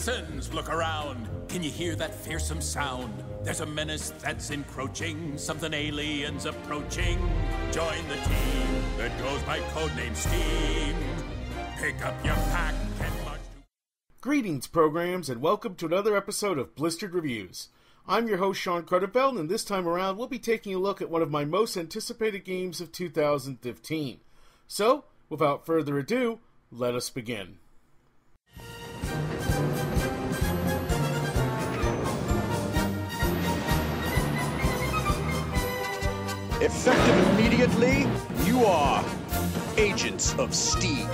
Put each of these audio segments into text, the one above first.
Citizens, look around. Can you hear that fearsome sound? There's a menace that's encroaching, something aliens approaching. Join the team that goes by codename S.T.E.A.M. Pick up your pack and march to... Greetings, programs, and welcome to another episode of Blistered Reviews. I'm your host, Sean Cronenfeld, and this time around we'll be taking a look at one of my most anticipated games of 2015. So, without further ado, let us begin. Effective immediately, you are Agents of S.T.E.A.M.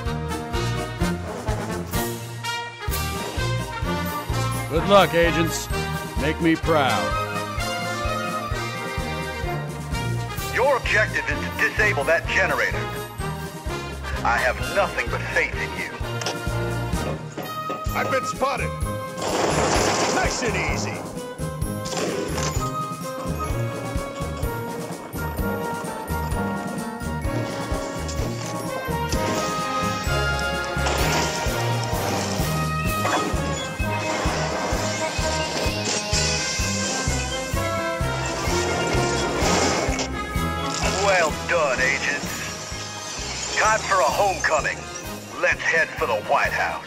Good luck, agents. Make me proud. Your objective is to disable that generator. I have nothing but faith in you. I've been spotted. Nice and easy. Well done, agents. Time for a homecoming. Let's head for the White House.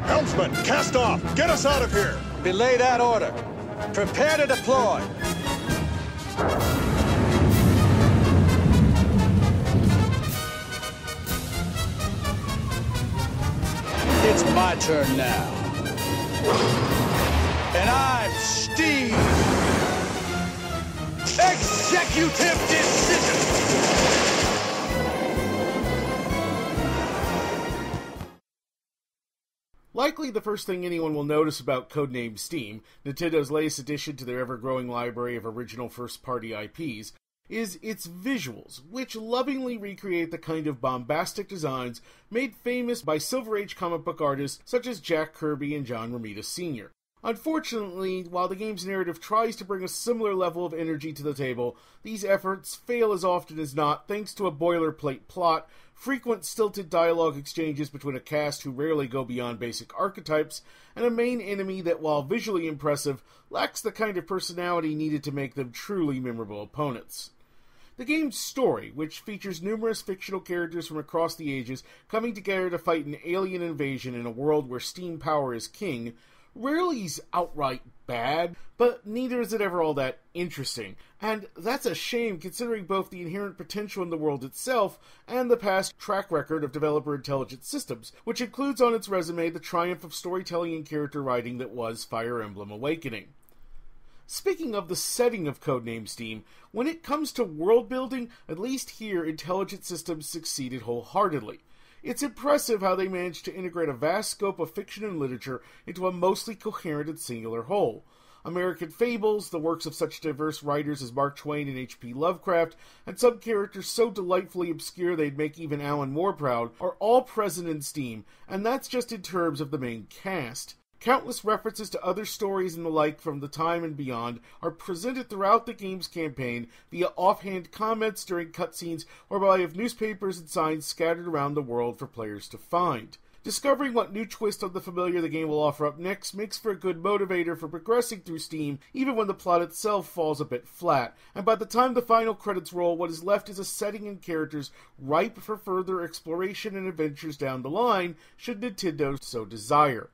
Helmsman, cast off. Get us out of here. Belay that order. Prepare to deploy. It's my turn now. And I'm S.T.E.A.M. Executive Decision! Likely the first thing anyone will notice about codename S.T.E.A.M, Nintendo's latest addition to their ever-growing library of original first-party IPs, is its visuals, which lovingly recreate the kind of bombastic designs made famous by Silver Age comic book artists such as Jack Kirby and John Romita Sr. Unfortunately, while the game's narrative tries to bring a similar level of energy to the table, these efforts fail as often as not thanks to a boilerplate plot, frequent stilted dialogue exchanges between a cast who rarely go beyond basic archetypes, and a main enemy that, while visually impressive, lacks the kind of personality needed to make them truly memorable opponents. The game's story, which features numerous fictional characters from across the ages coming together to fight an alien invasion in a world where steam power is king, rarely is outright bad, but neither is it ever all that interesting, and that's a shame considering both the inherent potential in the world itself and the past track record of developer Intelligent Systems, which includes on its resume the triumph of storytelling and character writing that was Fire Emblem Awakening. Speaking of the setting of codename S.T.E.A.M, when it comes to world building, at least here Intelligent Systems succeeded wholeheartedly. It's impressive how they managed to integrate a vast scope of fiction and literature into a mostly coherent and singular whole. American fables, the works of such diverse writers as Mark Twain and H.P. Lovecraft, and some characters so delightfully obscure they'd make even Alan Moore proud, are all present in S.T.E.A.M, and that's just in terms of the main cast. Countless references to other stories and the like from the time and beyond are presented throughout the game's campaign via offhand comments during cutscenes or by way of newspapers and signs scattered around the world for players to find. Discovering what new twist on the familiar the game will offer up next makes for a good motivator for progressing through S.T.E.A.M, even when the plot itself falls a bit flat, and by the time the final credits roll, what is left is a setting and characters ripe for further exploration and adventures down the line, should Nintendo so desire.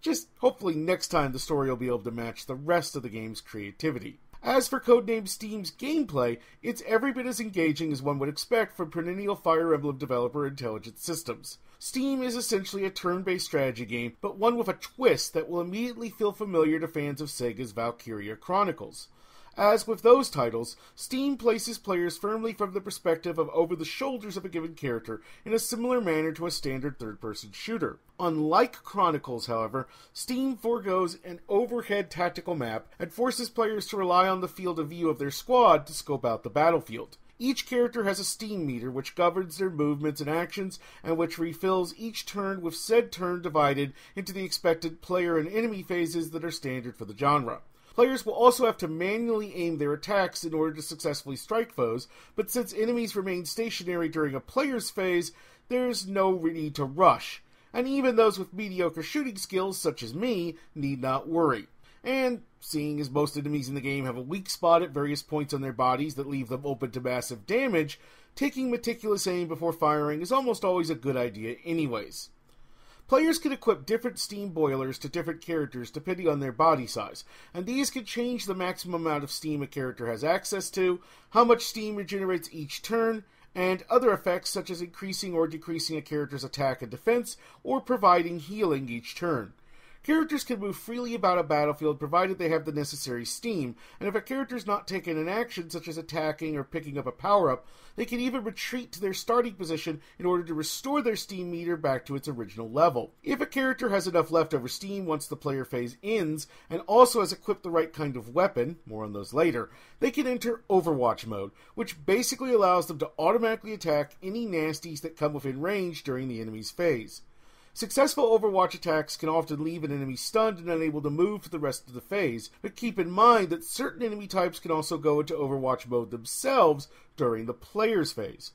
Just hopefully next time the story will be able to match the rest of the game's creativity. As for codename S.T.E.A.M's gameplay, it's every bit as engaging as one would expect from perennial Fire Emblem developer Intelligent Systems. S.T.E.A.M is essentially a turn-based strategy game, but one with a twist that will immediately feel familiar to fans of Sega's Valkyria Chronicles. As with those titles, S.T.E.A.M places players firmly from the perspective of over the shoulders of a given character in a similar manner to a standard third-person shooter. Unlike Chronicles, however, S.T.E.A.M forgoes an overhead tactical map and forces players to rely on the field of view of their squad to scope out the battlefield. Each character has a S.T.E.A.M meter which governs their movements and actions, and which refills each turn with said turn divided into the expected player and enemy phases that are standard for the genre. Players will also have to manually aim their attacks in order to successfully strike foes, but since enemies remain stationary during a player's phase, there's no need to rush. and even those with mediocre shooting skills, such as me, need not worry. And, seeing as most enemies in the game have a weak spot at various points on their bodies that leave them open to massive damage, taking meticulous aim before firing is almost always a good idea anyways. Players can equip different steam boilers to different characters depending on their body size, and these can change the maximum amount of steam a character has access to, how much steam regenerates each turn, and other effects such as increasing or decreasing a character's attack and defense, or providing healing each turn. Characters can move freely about a battlefield provided they have the necessary steam, and if a character is not taking an action such as attacking or picking up a power-up, they can even retreat to their starting position in order to restore their steam meter back to its original level. If a character has enough leftover steam once the player phase ends, and also has equipped the right kind of weapon, more on those later, they can enter Overwatch mode, which basically allows them to automatically attack any nasties that come within range during the enemy's phase. Successful Overwatch attacks can often leave an enemy stunned and unable to move for the rest of the phase, but keep in mind that certain enemy types can also go into Overwatch mode themselves during the player's phase.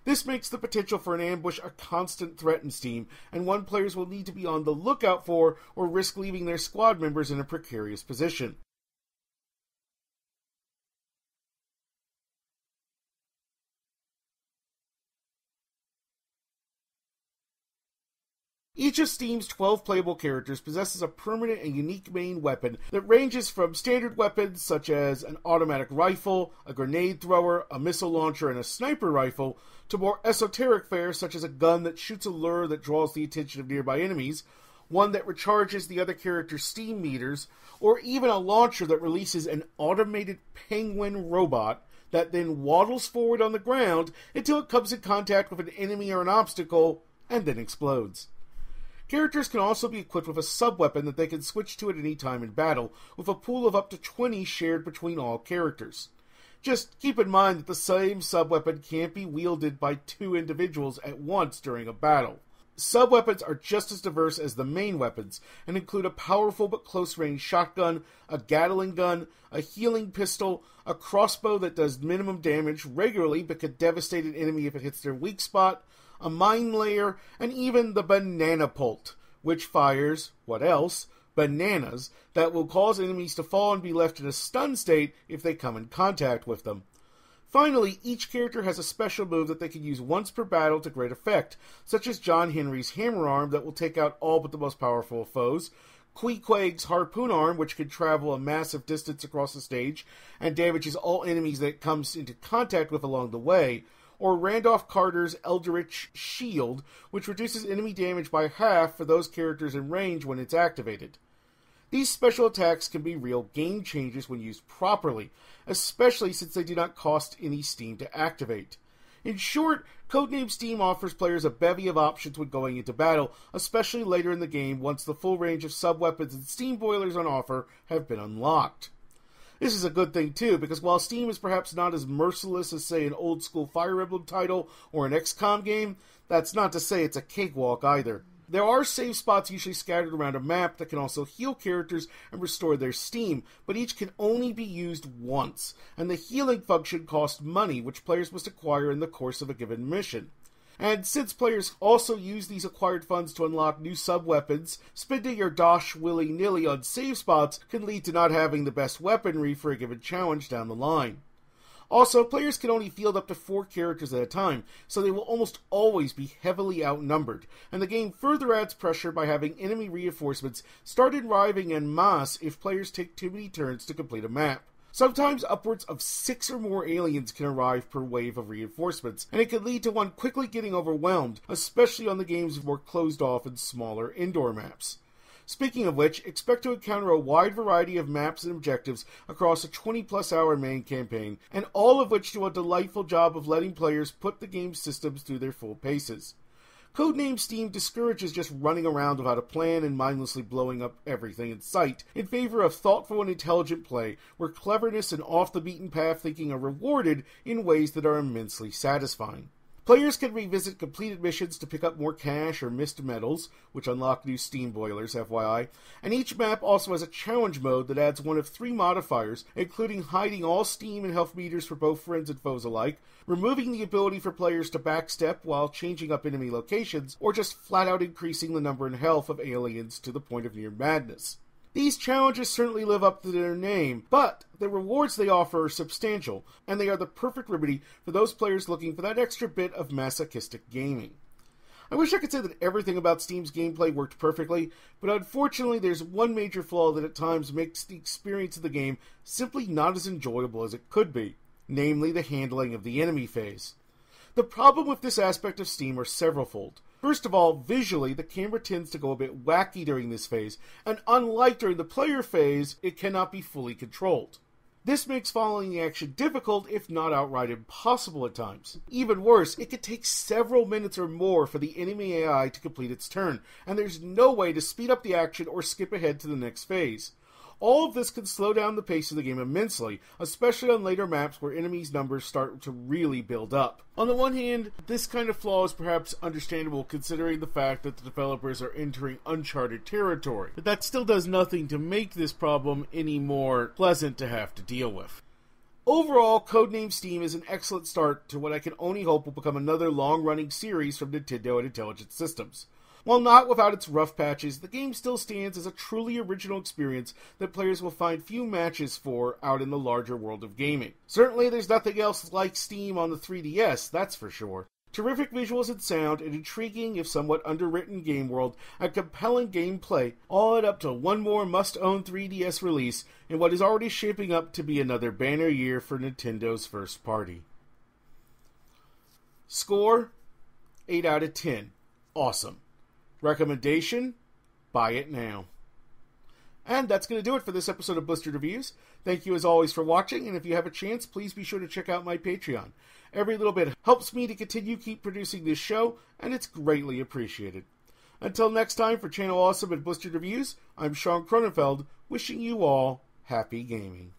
This makes the potential for an ambush a constant threat in Steam, and one players will need to be on the lookout for or risk leaving their squad members in a precarious position. Each of Steam's 12 playable characters possesses a permanent and unique main weapon that ranges from standard weapons such as an automatic rifle, a grenade thrower, a missile launcher, and a sniper rifle, to more esoteric fare such as a gun that shoots a lure that draws the attention of nearby enemies, one that recharges the other character's steam meters, or even a launcher that releases an automated penguin robot that then waddles forward on the ground until it comes in contact with an enemy or an obstacle, and then explodes. Characters can also be equipped with a sub-weapon that they can switch to at any time in battle, with a pool of up to 20 shared between all characters. Just keep in mind that the same sub-weapon can't be wielded by two individuals at once during a battle. Sub-weapons are just as diverse as the main weapons, and include a powerful but close-range shotgun, a Gatling gun, a healing pistol, a crossbow that does minimum damage regularly but could devastate an enemy if it hits their weak spot, a mine layer, and even the banana pult, which fires, what else, bananas that will cause enemies to fall and be left in a stun state if they come in contact with them. Finally, each character has a special move that they can use once per battle to great effect, such as John Henry's hammer arm that will take out all but the most powerful foes, Queequeg's harpoon arm, which can travel a massive distance across the stage and damages all enemies that it comes into contact with along the way, or Randolph Carter's Eldritch Shield, which reduces enemy damage by half for those characters in range when it's activated. These special attacks can be real game changers when used properly, especially since they do not cost any steam to activate. In short, Codename Steam offers players a bevy of options when going into battle, especially later in the game once the full range of sub-weapons and steam boilers on offer have been unlocked. This is a good thing too, because while Steam is perhaps not as merciless as, say, an old-school Fire Emblem title or an XCOM game, that's not to say it's a cakewalk either. There are save spots usually scattered around a map that can also heal characters and restore their steam, but each can only be used once, and the healing function costs money, which players must acquire in the course of a given mission. And since players also use these acquired funds to unlock new sub-weapons, spending your dosh willy-nilly on save spots can lead to not having the best weaponry for a given challenge down the line. Also, players can only field up to 4 characters at a time, so they will almost always be heavily outnumbered, and the game further adds pressure by having enemy reinforcements start arriving en masse if players take too many turns to complete a map. Sometimes upwards of 6 or more aliens can arrive per wave of reinforcements, and it can lead to one quickly getting overwhelmed, especially on the game's more closed-off and smaller indoor maps. Speaking of which, expect to encounter a wide variety of maps and objectives across a 20-plus hour main campaign, and all of which do a delightful job of letting players put the game's systems through their full paces. Codename Steam discourages just running around without a plan and mindlessly blowing up everything in sight, in favor of thoughtful and intelligent play, where cleverness and off-the-beaten-path thinking are rewarded in ways that are immensely satisfying. Players can revisit completed missions to pick up more cash or missed medals, which unlock new steam boilers, FYI, and each map also has a challenge mode that adds one of 3 modifiers, including hiding all steam and health meters for both friends and foes alike, removing the ability for players to backstep while changing up enemy locations, or just flat out increasing the number and health of aliens to the point of near madness. These challenges certainly live up to their name, but the rewards they offer are substantial, and they are the perfect remedy for those players looking for that extra bit of masochistic gaming. I wish I could say that everything about Steam's gameplay worked perfectly, but unfortunately there's one major flaw that at times makes the experience of the game simply not as enjoyable as it could be, namely the handling of the enemy phase. The problem with this aspect of Steam are severalfold. First of all, visually, the camera tends to go a bit wacky during this phase, and unlike during the player phase, it cannot be fully controlled. This makes following the action difficult, if not outright impossible at times. Even worse, it could take several minutes or more for the enemy AI to complete its turn, and there's no way to speed up the action or skip ahead to the next phase. All of this can slow down the pace of the game immensely, especially on later maps where enemies' numbers start to really build up. On the one hand, this kind of flaw is perhaps understandable considering the fact that the developers are entering uncharted territory, but that still does nothing to make this problem any more pleasant to have to deal with. Overall, Codename Steam is an excellent start to what I can only hope will become another long-running series from Nintendo and Intelligent Systems. While not without its rough patches, the game still stands as a truly original experience that players will find few matches for out in the larger world of gaming. Certainly there's nothing else like Steam on the 3DS, that's for sure. Terrific visuals and sound, an intriguing if somewhat underwritten game world, and compelling gameplay all add up to one more must-own 3DS release in what is already shaping up to be another banner year for Nintendo's first party. Score? 8 out of 10. Awesome. Recommendation? Buy it now. And that's going to do it for this episode of Blistered Reviews. Thank you as always for watching, and if you have a chance, please be sure to check out my Patreon. Every little bit helps me to keep producing this show, and it's greatly appreciated. Until next time, for Channel Awesome and Blistered Reviews, I'm Sean Cronenfeld, wishing you all happy gaming.